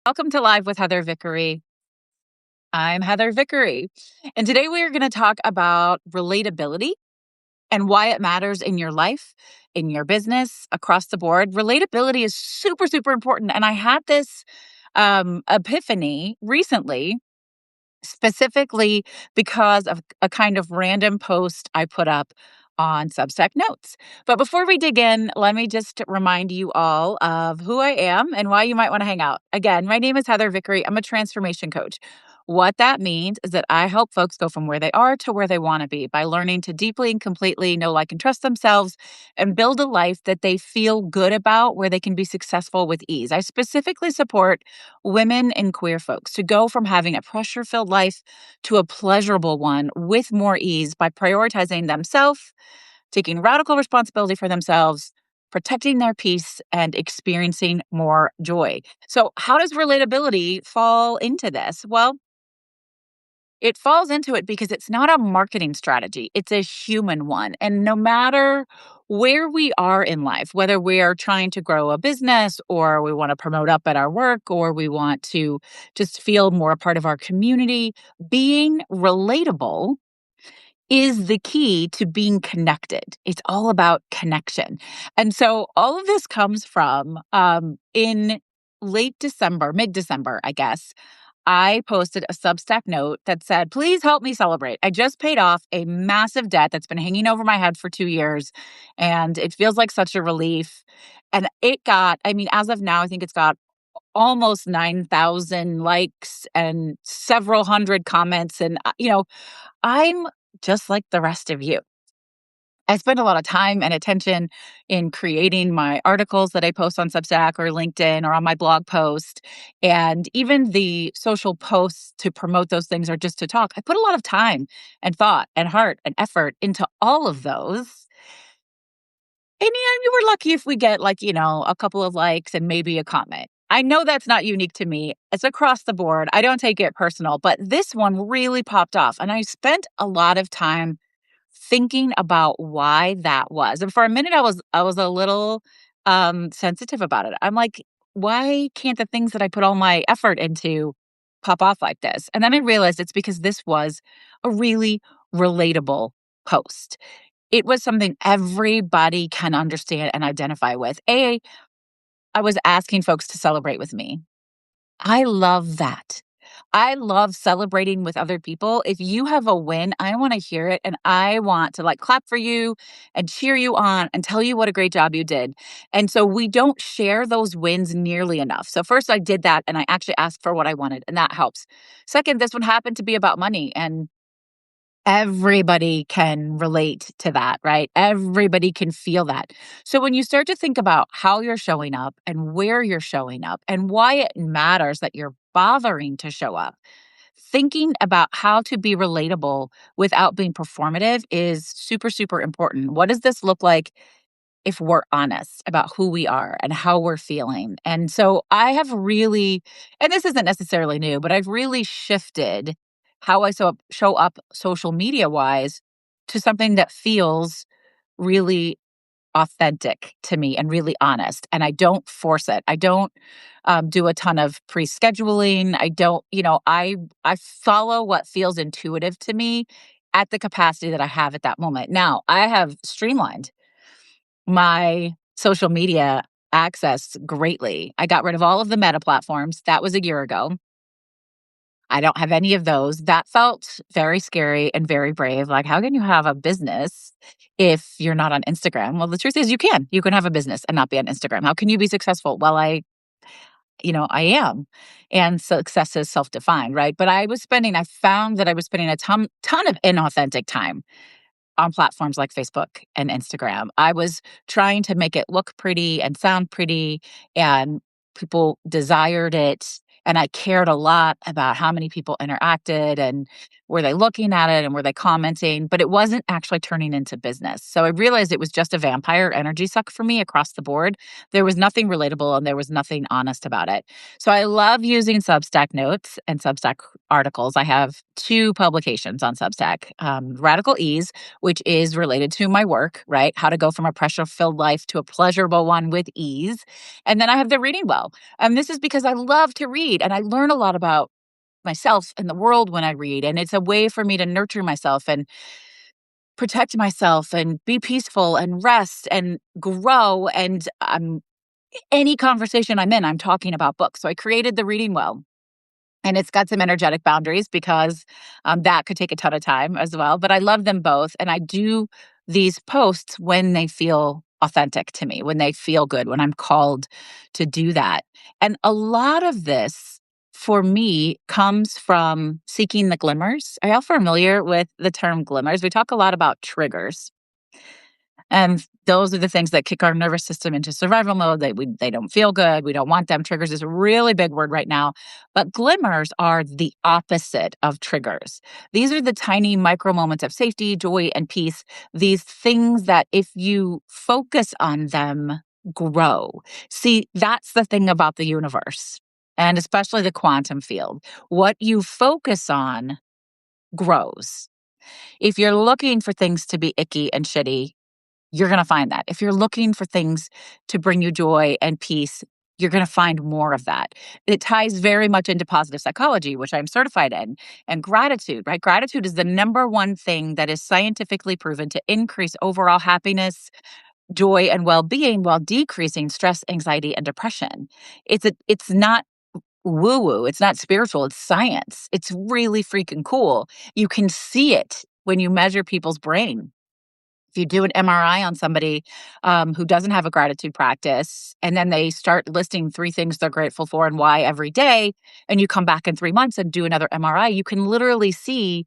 Welcome to Live with Heather Vickery. I'm Heather Vickery. And today we are going to talk about relatability and why it matters in your life, in your business, across the board. Relatability is super, super important. And I had this epiphany recently, specifically because of a kind of random post I put up on Substack Notes. But before we dig in, let me just remind you all of who I am and why you might want to hang out. Again, my name is Heather Vickery. I'm a transformation coach. What that means is that I help folks go from where they are to where they want to be by learning to deeply and completely know, like, and trust themselves and build a life that they feel good about where they can be successful with ease. I specifically support women and queer folks to go from having a pressure filled life to a pleasurable one with more ease by prioritizing themselves, taking radical responsibility for themselves, protecting their peace, and experiencing more joy. So, how does relatability fall into this? Well, it falls into it because it's not a marketing strategy, it's a human one. And no matter where we are in life, whether we are trying to grow a business or we want to promote up at our work or we want to just feel more a part of our community, being relatable is the key to being connected. It's all about connection. And so all of this comes from in late December, mid December, I guess. I posted a Substack note that said, please help me celebrate. I just paid off a massive debt that's been hanging over my head for 2 years, and it feels like such a relief. And it got, I mean, as of now, I think it's got almost 9,000 likes and several hundred comments. And, I'm just like the rest of you. I spend a lot of time and attention in creating my articles that I post on Substack or LinkedIn or on my blog post. And even the social posts to promote those things or just to talk, I put a lot of time and thought and heart and effort into all of those. And yeah, you were lucky if we get a couple of likes and maybe a comment. I know that's not unique to me. It's across the board. I don't take it personal, but this one really popped off. And I spent a lot of time thinking about why that was. And for a minute I was a little sensitive about it. I'm like, why can't the things that I put all my effort into pop off like this? And then I realized it's because this was a really relatable post. It was something everybody can understand and identify with. I was asking folks to celebrate with me. I love that. I love celebrating with other people. If you have a win, I want to hear it and I want to clap for you and cheer you on and tell you what a great job you did. And so we don't share those wins nearly enough. So first I did that and I actually asked for what I wanted and that helps. Second, this one happened to be about money and everybody can relate to that, right? Everybody can feel that. So when you start to think about how you're showing up and where you're showing up and why it matters that you're bothering to show up, thinking about how to be relatable without being performative is super, super important. What does this look like if we're honest about who we are and how we're feeling? And so I have really, and this isn't necessarily new, but I've really shifted how I show up social media wise to something that feels really authentic to me and really honest. And I don't force it. I don't do a ton of pre-scheduling. I don't, I follow what feels intuitive to me at the capacity that I have at that moment. Now, I have streamlined my social media access greatly. I got rid of all of the Meta platforms. That was a year ago. I don't have any of those. That felt very scary and very brave. Like, how can you have a business if you're not on Instagram? Well, the truth is you can. You can have a business and not be on Instagram. How can you be successful? Well, I am. And success is self-defined, right? But I found that I was spending a ton of inauthentic time on platforms like Facebook and Instagram. I was trying to make it look pretty and sound pretty, and people desired it. And I cared a lot about how many people interacted and were they looking at it and were they commenting, but it wasn't actually turning into business. So I realized it was just a vampire energy suck for me across the board. There was nothing relatable and there was nothing honest about it. So I love using Substack notes and Substack articles. I have two publications on Substack, Radical Ease, which is related to my work, right? How to go from a pressure filled life to a pleasurable one with ease. And then I have the Reading Well. And this is because I love to read and I learn a lot about myself and the world when I read. And it's a way for me to nurture myself and protect myself and be peaceful and rest and grow. And any conversation I'm in, I'm talking about books. So I created the Reading Well. And it's got some energetic boundaries because that could take a ton of time as well. But I love them both. And I do these posts when they feel authentic to me, when they feel good, when I'm called to do that. And a lot of this for me comes from seeking the glimmers. Are y'all familiar with the term glimmers? We talk a lot about triggers. And those are the things that kick our nervous system into survival mode. They don't feel good. We don't want them. Triggers is a really big word right now. But glimmers are the opposite of triggers. These are the tiny micro moments of safety, joy, and peace. These things that if you focus on them, grow. See, that's the thing about the universe, and especially the quantum field. What you focus on grows. If you're looking for things to be icky and shitty, you're going to find that. If you're looking for things to bring you joy and peace, you're going to find more of that. It ties very much into positive psychology, which I'm certified in, and gratitude, right? Gratitude is the number one thing that is scientifically proven to increase overall happiness, joy, and well-being while decreasing stress, anxiety, and depression. It's not woo-woo. It's not spiritual. It's science. It's really freaking cool. You can see it when you measure people's brain. If you do an MRI on somebody who doesn't have a gratitude practice, and then they start listing three things they're grateful for and why every day, and you come back in 3 months and do another MRI, you can literally see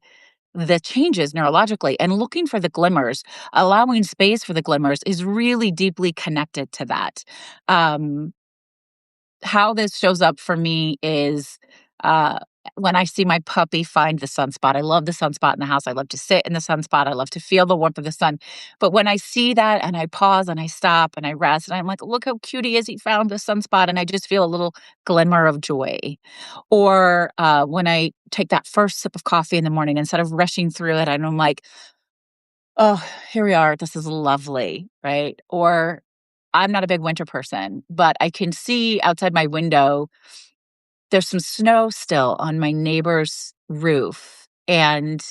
the changes neurologically. And looking for the glimmers, allowing space for the glimmers is really deeply connected to that. Um, how this shows up for me is uh, when I see my puppy find the sunspot. I love the sunspot in the house. I love to sit in the sunspot. I love to feel the warmth of the sun. But when I see that and I pause and I stop and I rest and I'm like, look how cute he is. He found the sunspot. And I just feel a little glimmer of joy. Or when I take that first sip of coffee in the morning, instead of rushing through it, and I'm like, oh, here we are. This is lovely, right? Or I'm not a big winter person, but I can see outside my window, there's some snow still on my neighbor's roof. And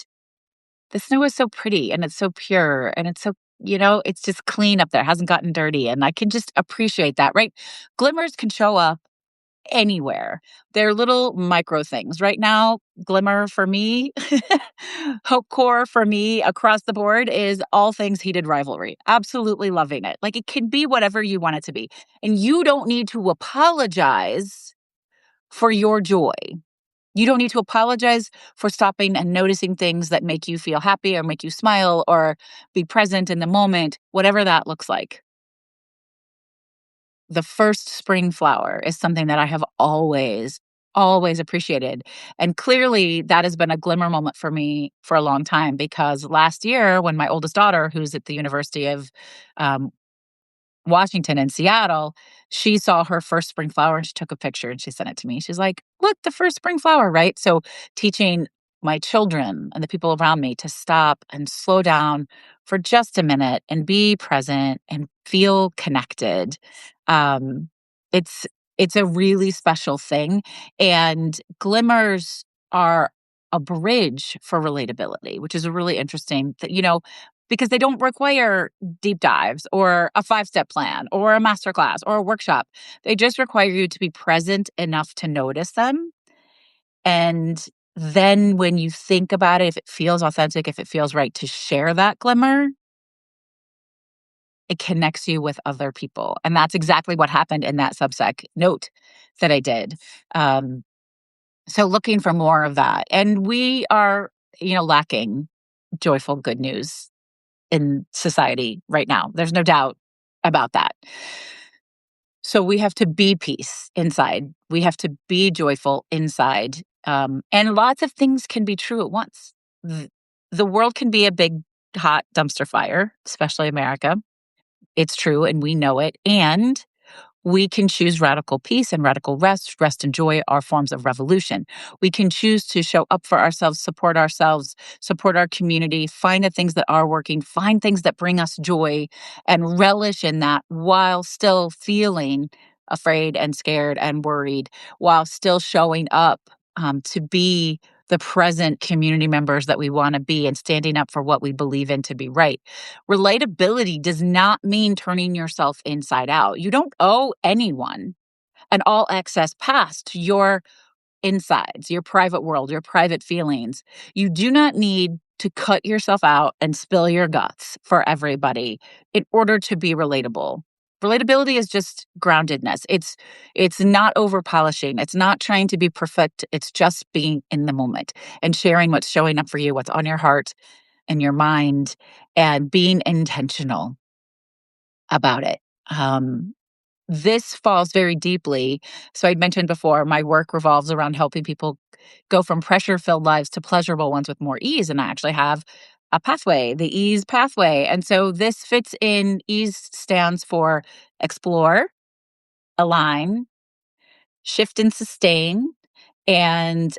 the snow is so pretty and it's so pure and it's so, it's just clean up there, hasn't gotten dirty. And I can just appreciate that, right? Glimmers can show up anywhere. They're little micro things. Right now, glimmer for me, hope core for me across the board is all things heated rivalry. Absolutely loving it. Like it can be whatever you want it to be. And you don't need to apologize for your joy. You don't need to apologize for stopping and noticing things that make you feel happy or make you smile or be present in the moment, whatever that looks like. The first spring flower is something that I have always appreciated. And clearly that has been a glimmer moment for me for a long time because last year when my oldest daughter, who's at the University of um, Washington in Seattle, she saw her first spring flower and she took a picture and she sent it to me. She's like, look, the first spring flower, right? So teaching my children and the people around me to stop and slow down for just a minute and be present and feel connected. Um, it's it's a really special thing. And glimmers are a bridge for relatability, which is a really interesting because they don't require deep dives or a 5-step plan or a masterclass or a workshop. They just require you to be present enough to notice them. And then when you think about it, if it feels authentic, if it feels right to share that glimmer, it connects you with other people. And that's exactly what happened in that Substack note that I did. Um, so looking for more of that. And we are, lacking joyful good news in society right now. There's no doubt about that. So we have to be peace inside. We have to be joyful inside. And lots of things can be true at once. Th- The world can be a big, hot dumpster fire, especially America. It's true, and we know it. And we can choose radical peace and radical rest. Rest and joy are forms of revolution. We can choose to show up for ourselves, support our community, find the things that are working, find things that bring us joy, and relish in that while still feeling afraid and scared and worried, while still showing up to be the present community members that we want to be and standing up for what we believe in to be right. Relatability does not mean turning yourself inside out. You don't owe anyone an all access pass to your insides, your private world, your private feelings. You do not need to cut yourself out and spill your guts for everybody in order to be relatable. Relatability is just groundedness. It's not over polishing. It's not trying to be perfect. It's just being in the moment and sharing what's showing up for you, what's on your heart and your mind, and being intentional about it. Um, this falls very deeply. So I'd mentioned before, my work revolves around helping people go from pressure-filled lives to pleasurable ones with more ease, and I actually have a pathway, the ease pathway. And so this fits in. Ease stands for explore, align, shift and sustain, and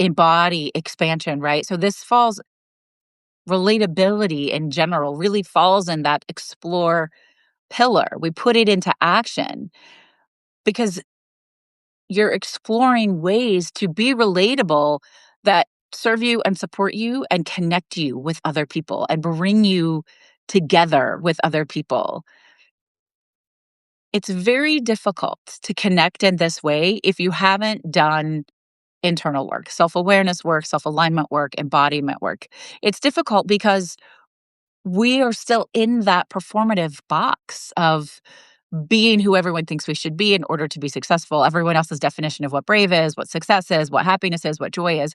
embody expansion, right? So this falls, relatability in general really falls in that explore pillar. We put it into action because you're exploring ways to be relatable that serve you and support you and connect you with other people and bring you together with other people. It's very difficult to connect in this way if you haven't done internal work, self awareness work, self alignment work, embodiment work. It's difficult because we are still in that performative box of being who everyone thinks we should be in order to be successful. Everyone else's definition of what brave is, what success is, what happiness is, what joy is.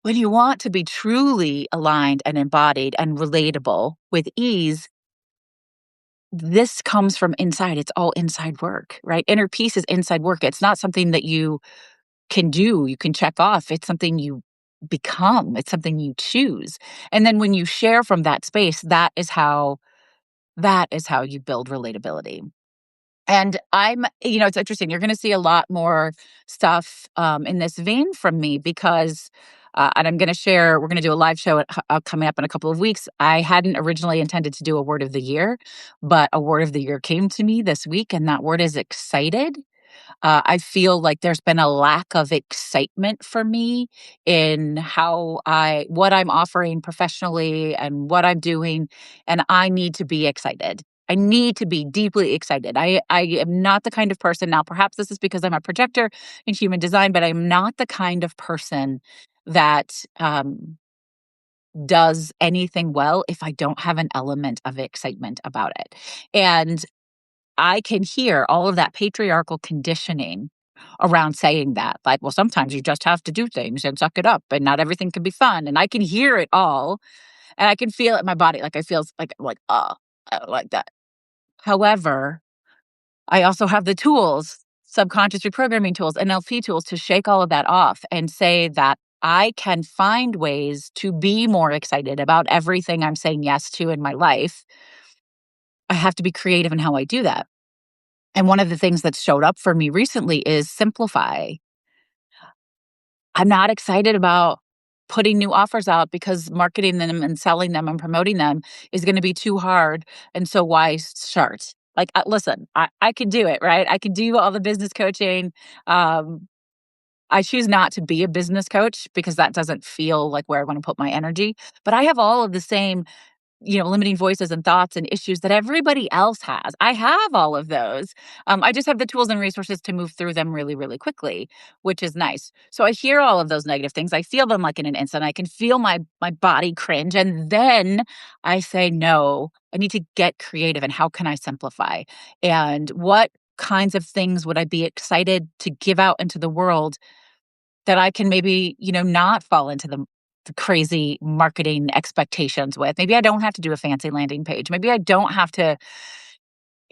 When you want to be truly aligned and embodied and relatable with ease, this comes from inside. It's all inside work, right? Inner peace is inside work. It's not something that you can do, you can check off. It's something you become, it's something you choose. And then when you share from that space, that is how you build relatability. And it's interesting. You're going to see a lot more stuff in this vein from me because, and I'm going to share, we're going to do a live show coming up in a couple of weeks. I hadn't originally intended to do a word of the year, but a word of the year came to me this week, and that word is excited. I feel like there's been a lack of excitement for me in what I'm offering professionally and what I'm doing. And I need to be excited. I need to be deeply excited. I am not the kind of person, now perhaps this is because I'm a projector in human design, but I'm not the kind of person that does anything well if I don't have an element of excitement about it. And I can hear all of that patriarchal conditioning around saying that. Like, well, sometimes you just have to do things and suck it up, and not everything can be fun. And I can hear it all, and I can feel it in my body. Like I feel I don't like that. However, I also have the tools, subconscious reprogramming tools, NLP tools to shake all of that off and say that I can find ways to be more excited about everything I'm saying yes to in my life. I have to be creative in how I do that. And one of the things that showed up for me recently is simplify. I'm not excited about putting new offers out because marketing them and selling them and promoting them is going to be too hard. And so why start? Like, listen, I could do it, right? I could do all the business coaching. Um, I choose not to be a business coach because that doesn't feel like where I want to put my energy. But I have all of the same limiting voices and thoughts and issues that everybody else has. I have all of those. I just have the tools and resources to move through them really, really quickly, which is nice. So I hear all of those negative things. I feel them like in an instant. I can feel my body cringe. And then I say, no, I need to get creative. And how can I simplify? And what kinds of things would I be excited to give out into the world that I can maybe, not fall into the crazy marketing expectations with. Maybe I don't have to do a fancy landing page. Maybe I don't have to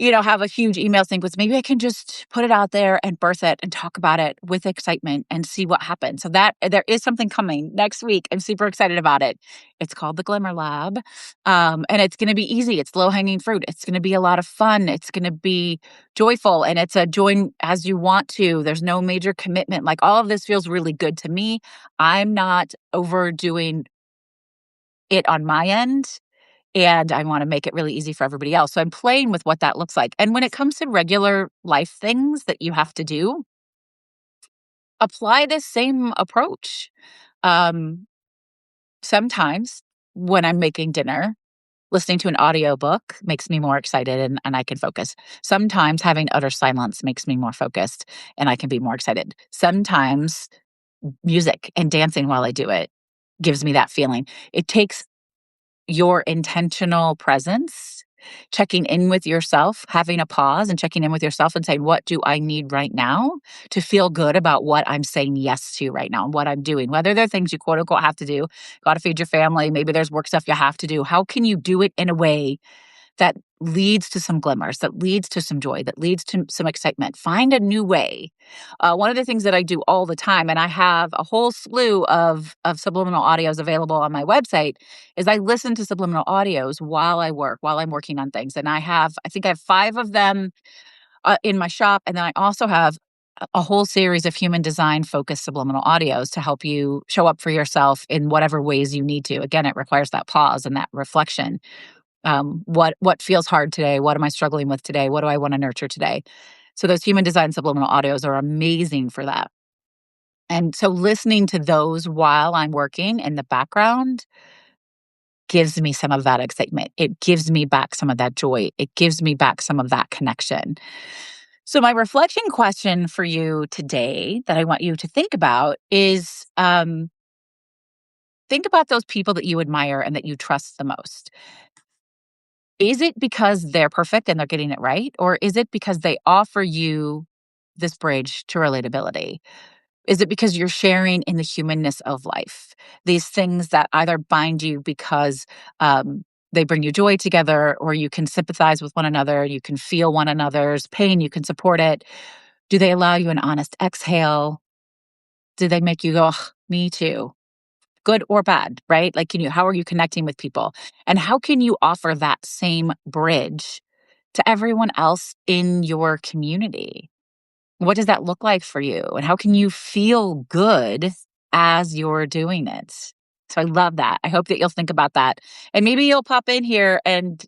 have a huge email sequence. Maybe I can just put it out there and birth it and talk about it with excitement and see what happens. So that there is something coming next week. I'm super excited about it. It's called the Glimmer Lab. And it's going to be easy. It's low hanging fruit. It's going to be a lot of fun. It's going to be joyful. And it's a join as you want to. There's no major commitment. Like all of this feels really good to me. I'm not overdoing it on my end. And I want to make it really easy for everybody else. So I'm playing with what that looks like. And when it comes to regular life things that you have to do, apply this same approach. Um, Sometimes when I'm making dinner, listening to an audiobook makes me more excited and I can focus. Sometimes having utter silence makes me more focused and I can be more excited. Sometimes music and dancing while I do it gives me that feeling. It takes your intentional presence, checking in with yourself, having a pause and checking in with yourself and saying, what do I need right now to feel good about what I'm saying yes to right now and what I'm doing? Whether they're things you quote unquote have to do, got to feed your family, maybe there's work stuff you have to do. How can you do it in a way that leads to some glimmers, that leads to some joy, that leads to some excitement? Find a new way. One of the things that I do all the time, and I have a whole slew of subliminal audios available on my website, is I listen to subliminal audios while I work, while I'm working on things. And I think I have 5 of them in my shop. And then I also have a whole series of human design focused subliminal audios to help you show up for yourself in whatever ways you need to. Again, it requires that pause and that reflection. What feels hard today? What am I struggling with today? What do I want to nurture today? So those human design subliminal audios are amazing for that. And so listening to those while I'm working in the background gives me some of that excitement. It gives me back some of that joy. It gives me back some of that connection. So my reflection question for you today that I want you to think about is think about those people that you admire and that you trust the most. Is it because they're perfect and they're getting it right? Or is it because they offer you this bridge to relatability? Is it because you're sharing in the humanness of life? These things that either bind you because they bring you joy together, or you can sympathize with one another, you can feel one another's pain, you can support it. Do they allow you an honest exhale? Do they make you go, "Ugh, me too? Good or bad, right? Like, how are you connecting with people? And how can you offer that same bridge to everyone else in your community? What does that look like for you? And how can you feel good as you're doing it? So I love that. I hope that you'll think about that. And maybe you'll pop in here and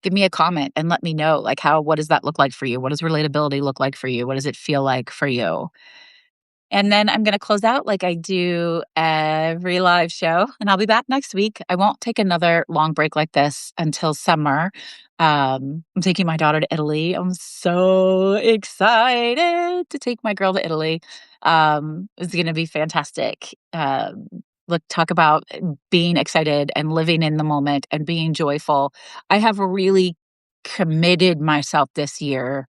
give me a comment and let me know, like, what does that look like for you? What does relatability look like for you? What does it feel like for you? And then I'm going to close out like I do every live show, and I'll be back next week. I won't take another long break like this until summer. I'm taking my daughter to Italy. I'm so excited to take my girl to Italy. It's going to be fantastic. Look, talk about being excited and living in the moment and being joyful. I have really committed myself this year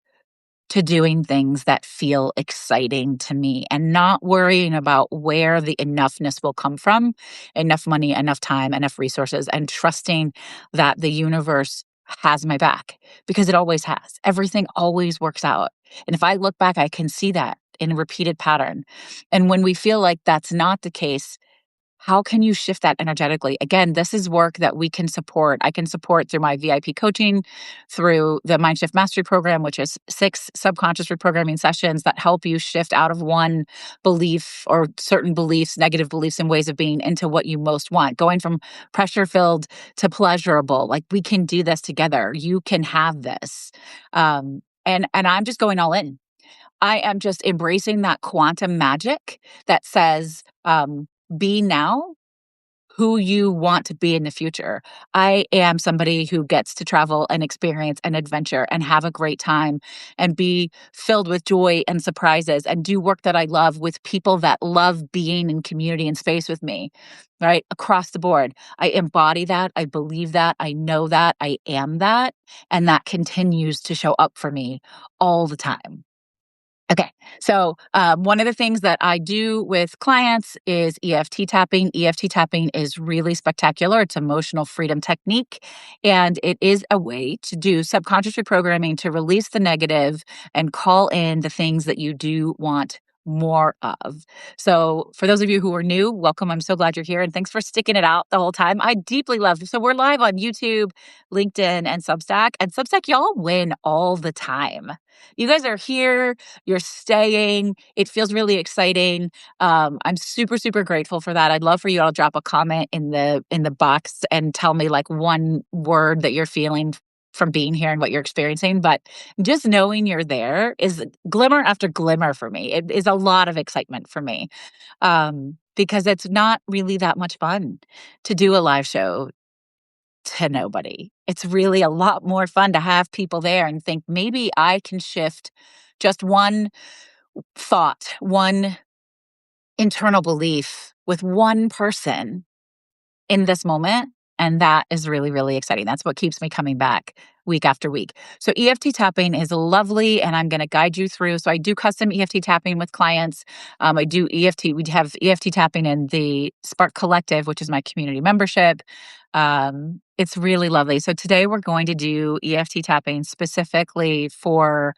to doing things that feel exciting to me and not worrying about where the enoughness will come from, enough money, enough time, enough resources, and trusting that the universe has my back, because it always has. Everything always works out. And if I look back, I can see that in a repeated pattern. And when we feel like that's not the case, how can you shift that energetically? Again, this is work that we can support. I can support through my VIP coaching, through the Mind Shift Mastery Program, which is 6 subconscious reprogramming sessions that help you shift out of one belief or certain beliefs, negative beliefs and ways of being, into what you most want, going from pressure filled to pleasurable. Like, we can do this together. You can have this. And I'm just going all in. I am just embracing that quantum magic that says, be now who you want to be in the future. I am somebody who gets to travel and experience and adventure and have a great time and be filled with joy and surprises and do work that I love with people that love being in community and space with me, right? Across the board. I embody that. I believe that. I know that. I am that. And that continues to show up for me all the time. Okay. So, one of the things that I do with clients is EFT tapping. EFT tapping is really spectacular. It's emotional freedom technique, and it is a way to do subconscious reprogramming to release the negative and call in the things that you do want more of. So, for those of you who are new, welcome. I'm so glad you're here, and thanks for sticking it out the whole time. I deeply love. So, we're live on YouTube, LinkedIn, and Substack. And Substack, y'all win all the time. You guys are here, you're staying. It feels really exciting. I'm super, super grateful for that. I'd love for you all to drop a comment in the box and tell me like one word that you're feeling from being here and what you're experiencing. But just knowing you're there is glimmer after glimmer for me. It is a lot of excitement for me because it's not really that much fun to do a live show to nobody. It's really a lot more fun to have people there and think maybe I can shift just one thought, one internal belief with one person in this moment. And that is really, really exciting. That's what keeps me coming back week after week. So EFT tapping is lovely, and I'm going to guide you through. So I do custom EFT tapping with clients. I do EFT. We have EFT tapping in the Spark Collective, which is my community membership. It's really lovely. So today we're going to do EFT tapping specifically for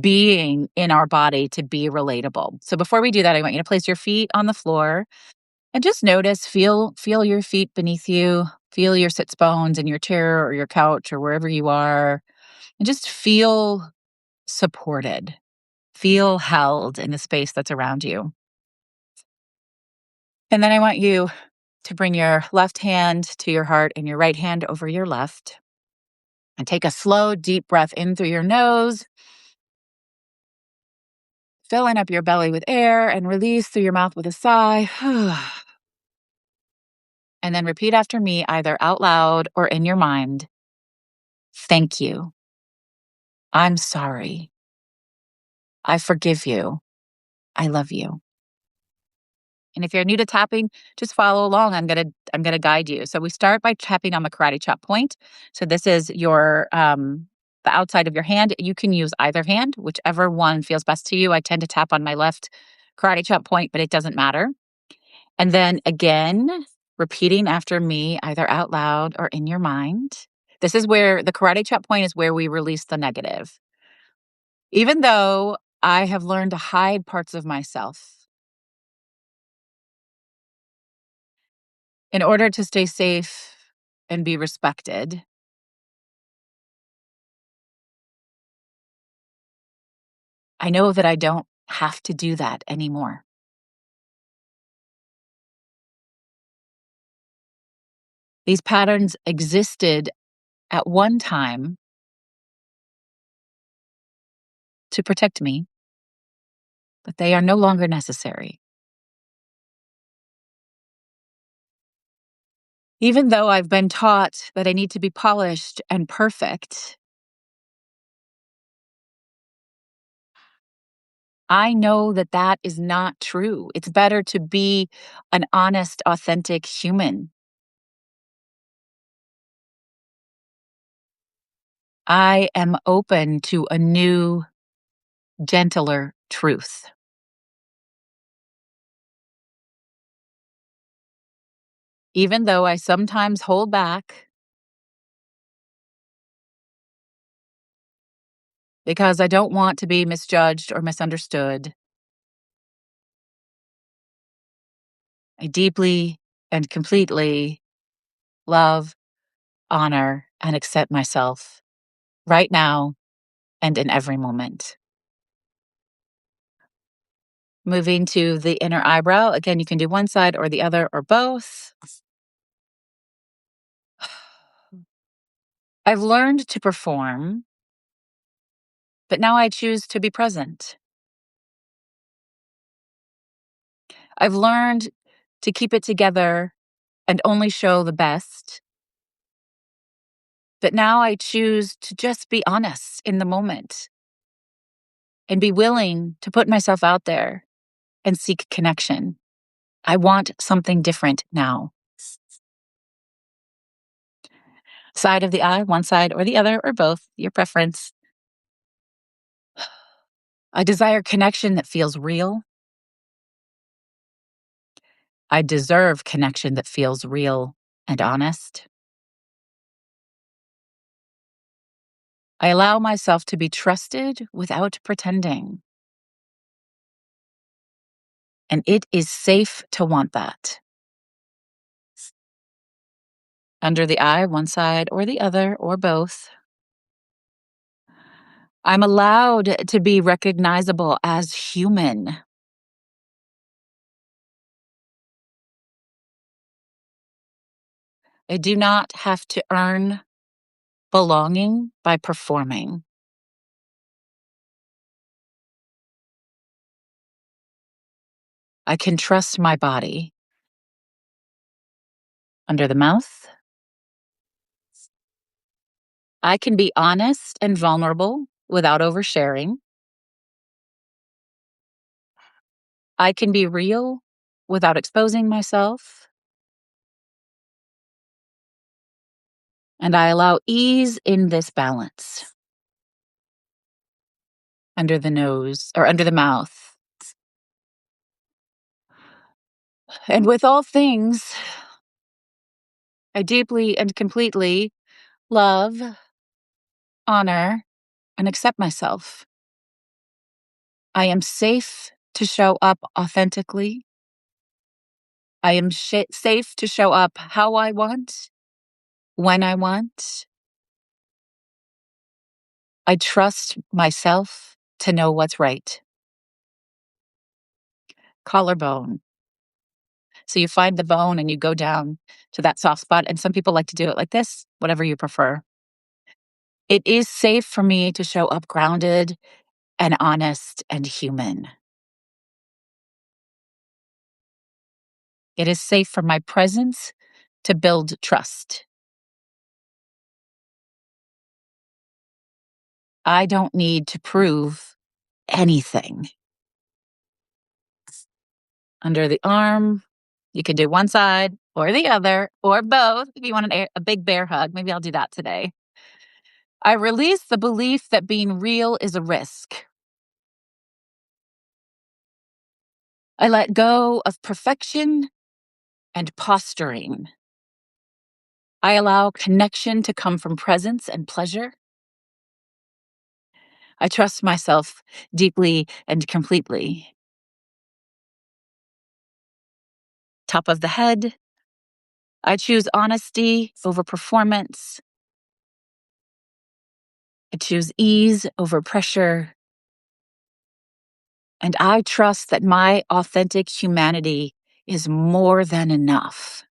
being in our body to be relatable. So before we do that, I want you to place your feet on the floor and just notice, feel your feet beneath you, feel your sits bones in your chair or your couch or wherever you are, and just feel supported. Feel held in the space that's around you. And then I want you to bring your left hand to your heart and your right hand over your left. And take a slow, deep breath in through your nose, filling up your belly with air, and release through your mouth with a sigh. And then repeat after me, either out loud or in your mind. Thank you. I'm sorry. I forgive you. I love you. And if you're new to tapping, just follow along. I'm gonna guide you. So we start by tapping on the karate chop point. So this is your the outside of your hand. You can use either hand, whichever one feels best to you. I tend to tap on my left karate chop point, but it doesn't matter. And then again, repeating after me, either out loud or in your mind. This is where the karate chop point is where we release the negative. Even though I have learned to hide parts of myself in order to stay safe and be respected, I know that I don't have to do that anymore. These patterns existed at one time to protect me, but they are no longer necessary. Even though I've been taught that I need to be polished and perfect, I know that that is not true. It's better to be an honest, authentic human. I am open to a new, gentler truth. Even though I sometimes hold back because I don't want to be misjudged or misunderstood, I deeply and completely love, honor, and accept myself right now and in every moment. Moving to the inner eyebrow. Again, you can do one side or the other or both. I've learned to perform, but now I choose to be present. I've learned to keep it together and only show the best, but now I choose to just be honest in the moment and be willing to put myself out there and seek connection. I want something different now. Side of the eye, one side or the other, or both, your preference. I desire connection that feels real. I deserve connection that feels real and honest. I allow myself to be trusted without pretending. And it is safe to want that. Under the eye, one side or the other, or both. I'm allowed to be recognizable as human. I do not have to earn belonging by performing. I can trust my body. Under the mouth, I can be honest and vulnerable without oversharing. I can be real without exposing myself. And I allow ease in this balance. Under the nose or under the mouth. And with all things, I deeply and completely love, honor, and accept myself. I am safe to show up authentically. I am safe to show up how I want, when I want. I trust myself to know what's right. Collarbone. So you find the bone and you go down to that soft spot. And some people like to do it like this, whatever you prefer. It is safe for me to show up grounded and honest and human. It is safe for my presence to build trust. I don't need to prove anything. Under the arm, you can do one side or the other or both if you want a big bear hug. Maybe I'll do that today. I release the belief that being real is a risk. I let go of perfection and posturing. I allow connection to come from presence and pleasure. I trust myself deeply and completely. Top of the head, I choose honesty over performance. I choose ease over pressure. And I trust that my authentic humanity is more than enough.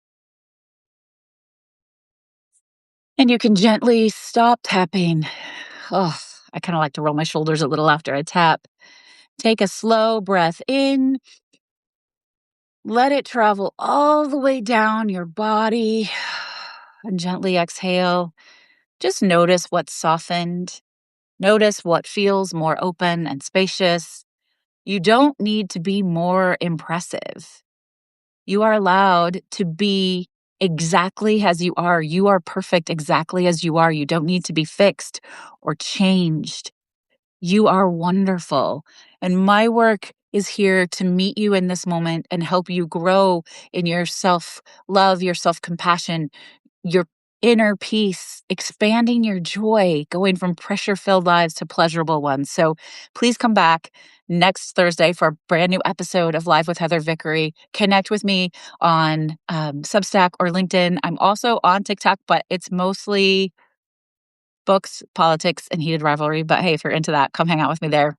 And you can gently stop tapping. Oh, I kind of like to roll my shoulders a little after I tap. Take a slow breath in. Let it travel all the way down your body. And gently exhale. Just notice what's softened. Notice what feels more open and spacious. You don't need to be more impressive. You are allowed to be exactly as you are. You are perfect exactly as you are. You don't need to be fixed or changed. You are wonderful. And my work is here to meet you in this moment and help you grow in your self love, your self compassion, your inner peace, expanding your joy, going from pressure filled lives to pleasurable ones. So please come back next Thursday for a brand new episode of Live with Heather Vickery. Connect with me on Substack or LinkedIn. I'm also on TikTok, but it's mostly books, politics, and heated rivalry. But hey, if you're into that, come hang out with me there.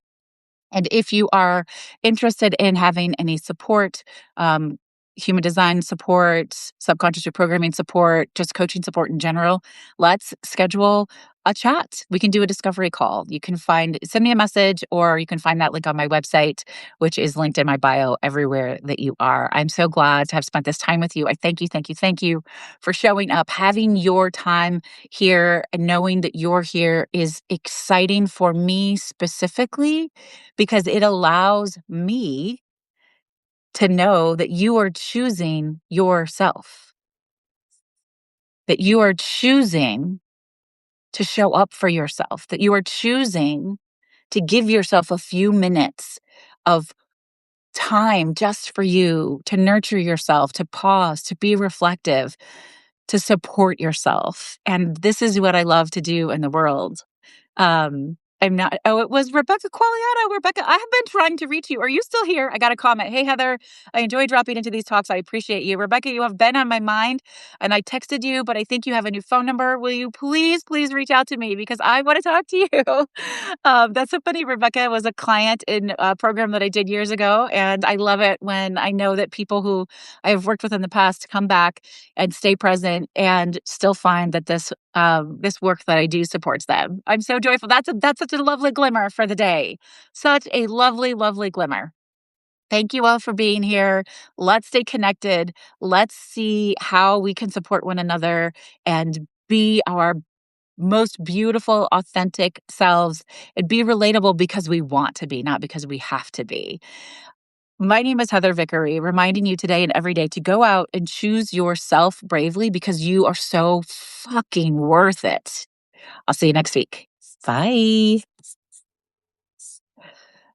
And if you are interested in having any support, human design support, subconscious reprogramming support, just coaching support in general, let's schedule a chat. We can do a discovery call. You can send me a message, or you can find that link on my website, which is linked in my bio everywhere that you are. I'm so glad to have spent this time with you. I thank you for showing up, having your time here, and knowing that you're here is exciting for me specifically because it allows me to know that you are choosing yourself, that you are choosing to show up for yourself, that you are choosing to give yourself a few minutes of time just for you, to nurture yourself, to pause, to be reflective, to support yourself. And this is what I love to do in the world. I'm not. Oh, it was Rebecca Qualiano. Rebecca, I have been trying to reach you. Are you still here? I got a comment. Hey, Heather, I enjoy dropping into these talks. I appreciate you. Rebecca, you have been on my mind and I texted you, but I think you have a new phone number. Will you please reach out to me because I want to talk to you? That's so funny. Rebecca was a client in a program that I did years ago. And I love it when I know that people who I have worked with in the past come back and stay present and still find that this work that I do supports them. I'm so joyful. That's such a lovely glimmer for the day. Such a lovely glimmer. Thank you all for being here. Let's stay connected. Let's see how we can support one another and be our most beautiful, authentic selves and be relatable because we want to be, not because we have to be. My name is Heather Vickery, reminding you today and every day to go out and choose yourself bravely because you are so fucking worth it. I'll see you next week. Bye.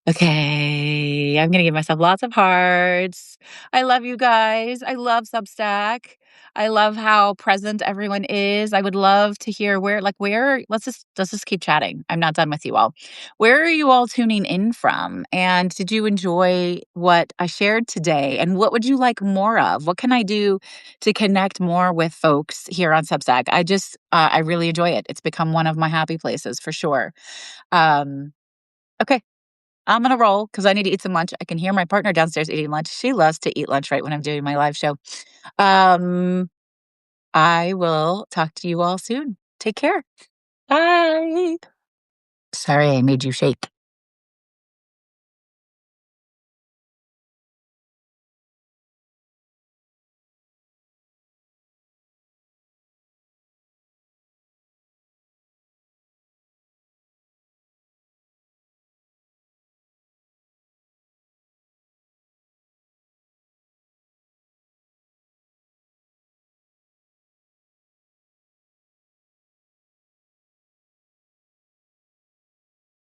Okay, I'm gonna give myself lots of hearts. I love you guys. I love Substack. I love how present everyone is. I would love to hear where let's just keep chatting. I'm not done with you all. Where are you all tuning in from? And did you enjoy what I shared today? And what would you like more of? What can I do to connect more with folks here on Substack? I really enjoy it. It's become one of my happy places for sure. Okay. I'm gonna roll because I need to eat some lunch. I can hear my partner downstairs eating lunch. She loves to eat lunch right when I'm doing my live show. Um, I will talk to you all soon. Take care. Bye. Sorry, I made you shake.